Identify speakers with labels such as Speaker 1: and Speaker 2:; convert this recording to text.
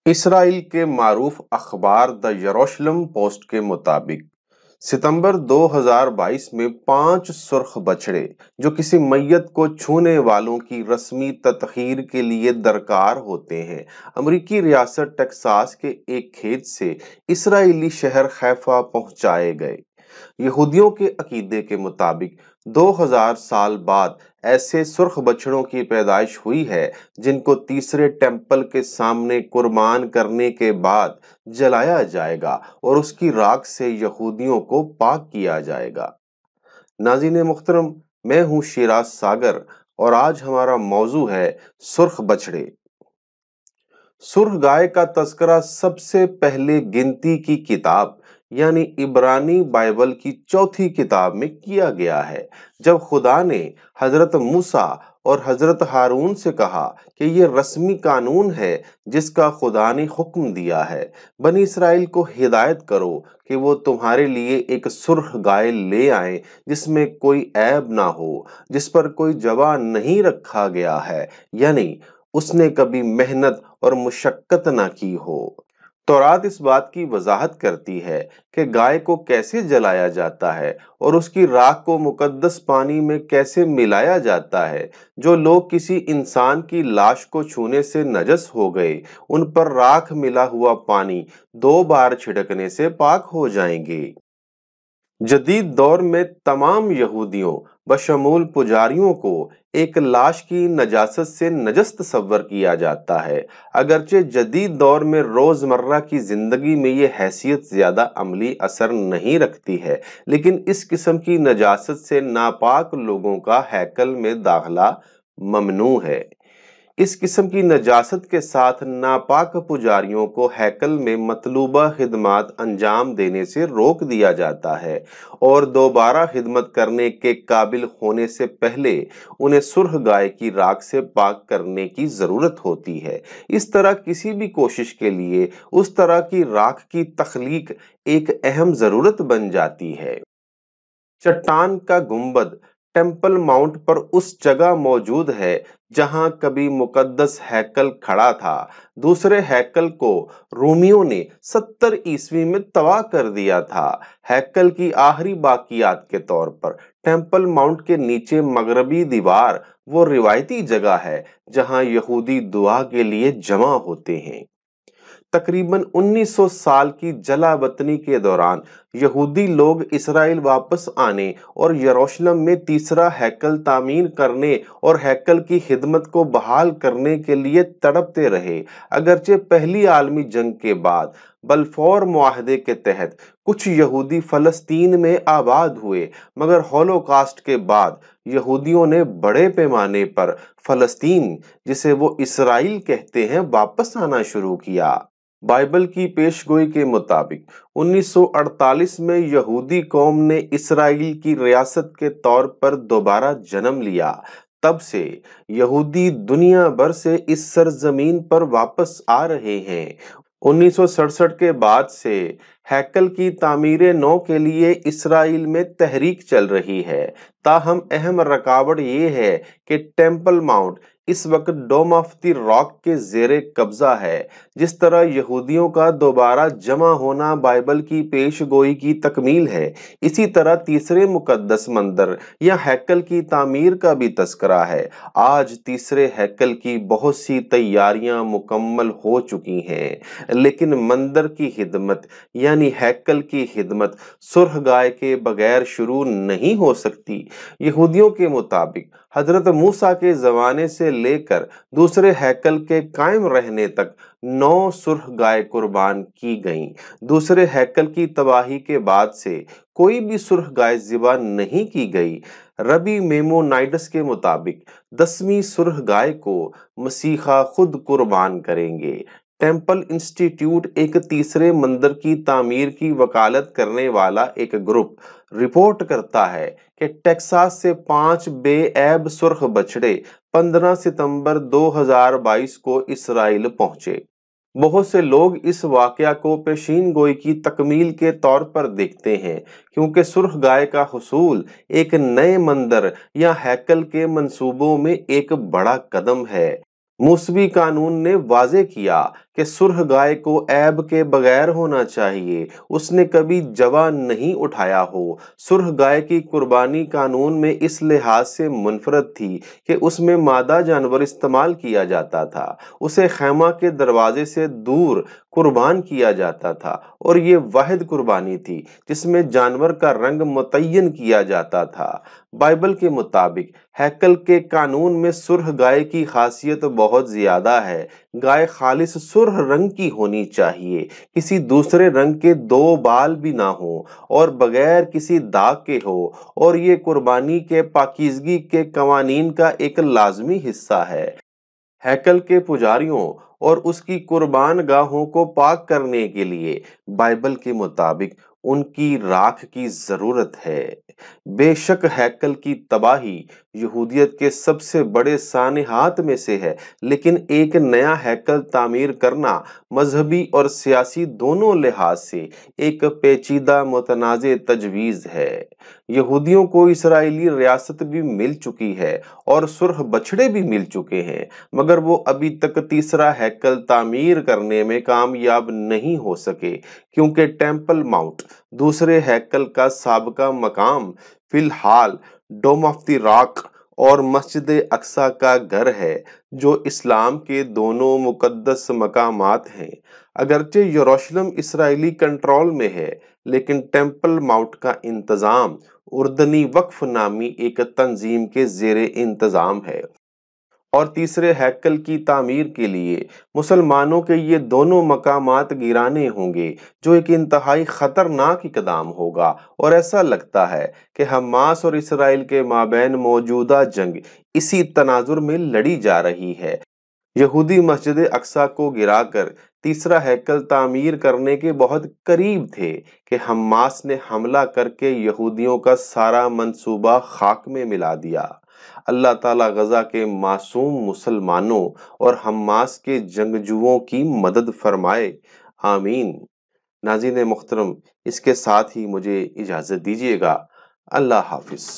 Speaker 1: اسرائیل کے معروف اخبار دی یروشلم پوسٹ کے مطابق ستمبر 2022 میں 5 سرخ بچھڑے جو کسی میت کو چھونے والوں کی رسمی تطہیر کے لیے درکار ہوتے ہیں، امریکی ریاست ٹیکساس کے ایک کھیت سے اسرائیلی شہر حیفا پہنچائے گئے۔ یہودیوں کے عقیدے کے مطابق 2000 سال بعد ایسے سرخ بچھڑوں کی پیدائش ہوئی ہے جن کو تیسرے ٹیمپل کے سامنے قربان کرنے کے بعد جلایا جائے گا اور اس کی راکھ سے یہودیوں کو پاک کیا جائے گا۔ ناظرین محترم، میں ہوں شیراز ساگر اور آج ہمارا موضوع ہے سرخ بچھڑے۔ سرخ گائے کا تذکرہ سب سے پہلے گنتی کی کتاب یعنی عبرانی بائبل کی چوتھی کتاب میں کیا گیا ہے، جب خدا نے حضرت موسیٰ اور حضرت ہارون سے کہا کہ یہ رسمی قانون ہے جس کا خدا نے حکم دیا ہے، بنی اسرائیل کو ہدایت کرو کہ وہ تمہارے لیے ایک سرخ گائے لے آئیں جس میں کوئی عیب نہ ہو، جس پر کوئی جبا نہیں رکھا گیا ہے، یعنی اس نے کبھی محنت اور مشقت نہ کی ہو۔ تورات اس بات کی وضاحت کرتی ہے کہ گائے کو کیسے جلایا جاتا ہے اور اس کی راکھ کو مقدس پانی میں کیسے ملایا جاتا ہے۔ جو لوگ کسی انسان کی لاش کو چھونے سے نجس ہو گئے، ان پر راکھ ملا ہوا پانی 2 بار چھڑکنے سے پاک ہو جائیں گے۔ جدید دور میں تمام یہودیوں بشمول پجاریوں کو ایک لاش کی نجاست سے نجس تصور کیا جاتا ہے، اگرچہ جدید دور میں روزمرہ کی زندگی میں یہ حیثیت زیادہ عملی اثر نہیں رکھتی ہے، لیکن اس قسم کی نجاست سے ناپاک لوگوں کا ہیکل میں داخلہ ممنوع ہے۔ اس قسم کی نجاست کے ساتھ ناپاک پجاریوں کو ہیکل میں مطلوبہ خدمات انجام دینے سے روک دیا جاتا ہے اور دوبارہ خدمت کرنے کے قابل ہونے سے پہلے انہیں سرخ گائے کی راکھ سے پاک کرنے کی ضرورت ہوتی ہے۔ اس طرح کسی بھی کوشش کے لیے اس طرح کی راکھ کی تخلیق ایک اہم ضرورت بن جاتی ہے۔ چٹان کا گنبد ٹیمپل ماؤنٹ پر اس جگہ موجود ہے جہاں کبھی مقدس ہیکل کھڑا تھا۔ دوسرے ہیکل کو رومیوں نے 70 عیسوی میں تباہ کر دیا تھا۔ ہیکل کی آخری باقیات کے طور پر ٹیمپل ماؤنٹ کے نیچے مغربی دیوار وہ روایتی جگہ ہے جہاں یہودی دعا کے لیے جمع ہوتے ہیں۔ تقریباً 1900 سال کی جلا وطنی کے دوران یہودی لوگ اسرائیل واپس آنے اور یروشلم میں تیسرا ہیکل تعمیر کرنے اور ہیکل کی خدمت کو بحال کرنے کے لیے تڑپتے رہے۔ اگرچہ پہلی عالمی جنگ کے بعد بلفور معاہدے کے تحت کچھ یہودی فلسطین میں آباد ہوئے، مگر ہولوکاسٹ کے بعد یہودیوں نے بڑے پیمانے پر فلسطین، جسے وہ اسرائیل کہتے ہیں، واپس آنا شروع کیا۔ بائبل کی پیش گوئی کے مطابق 1948 میں یہودی قوم نے اسرائیل کی ریاست کے طور پر دوبارہ جنم لیا۔ تب سے یہودی دنیا بھر سے اس سرزمین پر واپس آ رہے ہیں۔ 1967 کے بعد سے ہیکل کی تعمیر نو کے لیے اسرائیل میں تحریک چل رہی ہے، تاہم اہم رکاوٹ یہ ہے کہ ٹیمپل ماؤنٹ اس وقت ڈوم آف دی راک کے زیر قبضہ ہے۔ جس طرح یہودیوں کا دوبارہ جمع ہونا بائبل کی پیش گوئی کی تکمیل ہے، اسی طرح تیسرے مقدس مندر یا ہیکل کی تعمیر کا بھی تذکرہ ہے۔ آج تیسرے ہیکل کی بہت سی تیاریاں مکمل ہو چکی ہیں، لیکن مندر کی خدمت یعنی ہیکل کی خدمت سرخ گائے کے بغیر شروع نہیں ہو سکتی۔ یہودیوں کے مطابق حضرت موسیٰ کے زمانے سے لے کر دوسرے ہیکل کے قائم رہنے تک 9 سرخ گائے قربان کی گئیں۔ دوسرے ہیکل کی تباہی کے بعد سے کوئی بھی سرخ گائے ذبح نہیں کی گئی۔ ربی میمونائڈس کے مطابق 10ویں سرخ گائے کو مسیحا خود قربان کریں گے۔ ٹیمپل انسٹیٹیوٹ، ایک تیسرے مندر کی تعمیر کی وکالت کرنے والا ایک گروپ، رپورٹ کرتا ہے کہ ٹیکساس سے 5 بے عیب سرخ بچھڑے 15 ستمبر 2022 کو اسرائیل پہنچے۔ بہت سے لوگ اس واقعہ کو پیشین گوئی کی تکمیل کے طور پر دیکھتے ہیں، کیونکہ سرخ گائے کا حصول ایک نئے مندر یا ہیکل کے منصوبوں میں ایک بڑا قدم ہے۔ موسوی قانون نے واضح کیا کہ سرخ گائے کو عیب کے بغیر ہونا چاہیے، اس نے کبھی جوا نہیں اٹھایا ہو۔ سرخ گائے کی قربانی قانون میں اس لحاظ سے منفرد تھی کہ اس میں مادہ جانور استعمال کیا جاتا تھا، اسے خیمہ کے دروازے سے دور قربان کیا جاتا تھا، اور یہ واحد قربانی تھی جس میں جانور کا رنگ متعین کیا جاتا تھا۔ بائبل کے مطابق ہیکل کے قانون میں سرخ گائے کی خاصیت بہت زیادہ ہے۔ گائے خالص سرخ رنگ کی ہونی چاہیے، کسی دوسرے رنگ کے 2 بال بھی نہ ہوں، اور بغیر کسی داغ کے ہو، اور یہ قربانی کے پاکیزگی کے قوانین کا ایک لازمی حصہ ہے۔ ہیکل کے پجاریوں اور اس کی قربان گاہوں کو پاک کرنے کے لیے بائبل کے مطابق ان کی راکھ کی ضرورت ہے۔ بے شک ہیکل کی تباہی یہودیت کے سب سے بڑے سانحات میں سے ہے، لیکن ایک نیا ہیکل تعمیر کرنا مذہبی اور سیاسی دونوں لحاظ سے ایک پیچیدہ متنازع تجویز ہے۔ یہودیوں کو اسرائیلی ریاست بھی مل چکی ہے اور سرخ بچھڑے بھی مل چکے ہیں، مگر وہ ابھی تک تیسرا ہیکل تعمیر کرنے میں کامیاب نہیں ہو سکے، کیونکہ ٹیمپل ماؤنٹ دوسرے ہیکل کا سابقہ مقام فی الحال ڈوم آف دی راک اور مسجد اقصی کا گھر ہے، جو اسلام کے دونوں مقدس مقامات ہیں۔ اگرچہ یروشلم اسرائیلی کنٹرول میں ہے، لیکن ٹیمپل ماؤنٹ کا انتظام اردنی وقف نامی ایک تنظیم کے زیر انتظام ہے، اور تیسرے ہیکل کی تعمیر کے لیے مسلمانوں کے یہ دونوں مقامات گرانے ہوں گے، جو ایک انتہائی خطرناک اقدام ہوگا، اور ایسا لگتا ہے کہ حماس اور اسرائیل کے مابین موجودہ جنگ اسی تناظر میں لڑی جا رہی ہے۔ یہودی مسجد اقصی کو گرا کر تیسرا ہیکل تعمیر کرنے کے بہت قریب تھے کہ حماس نے حملہ کر کے یہودیوں کا سارا منصوبہ خاک میں ملا دیا۔ اللہ تعالیٰ غزہ کے معصوم مسلمانوں اور حماس کے جنگجوؤں کی مدد فرمائے، آمین۔ ناظرین محترم، اس کے ساتھ ہی مجھے اجازت دیجیے گا۔ اللہ حافظ۔